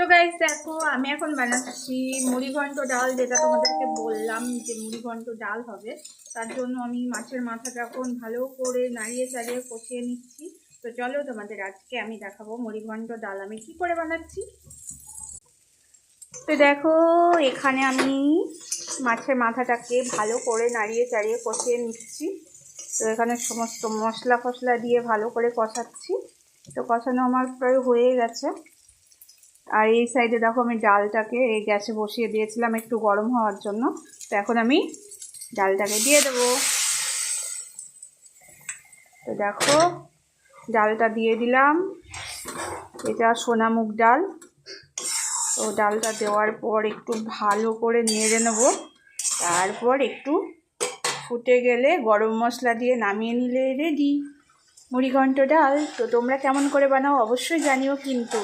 তো গাইস দেখো আমি এখন বানাচ্ছি মুড়িঘন্ট ডাল, যেটা তোমাদেরকে বললাম যে মুড়িঘন্ট ডাল হবে। তার জন্য আমি মাছের মাথাটা এখন ভালো করে নাড়িয়ে চাড়িয়ে কষিয়ে নিচ্ছি। তো চলো তোমাদের আজকে আমি দেখাবো মুড়িঘন্ট ডাল আমি কি করে বানাচ্ছি। তো দেখো এখানে আমি মাছের মাথাটাকে ভালো করে নাড়িয়ে চাড়িয়ে কষিয়ে নিচ্ছি। তো এখানে সমস্ত মশলা ফসলা দিয়ে ভালো করে কষাচ্ছি। তো কষানো আমার প্রায় হয়ে গেছে। আর এই সাইডে দেখো আমি ডালটাকে এই গ্যাসে বসিয়ে দিয়েছিলাম একটু গরম হওয়ার জন্য। তো এখন আমি ডালটাকে দিয়ে দেবো। তো দেখো ডালটা দিয়ে দিলাম, এটা সোনা মুগ ডাল। তো ডালটা দেওয়ার পর একটু ভালো করে নেড়ে নেবো। তারপর একটু ফুটে গেলে গরম মশলা দিয়ে নামিয়ে নিলে রেডি মুড়িঘন্ট ডাল। তো তোমরা কেমন করে বানাও অবশ্যই জানিও কিন্তু।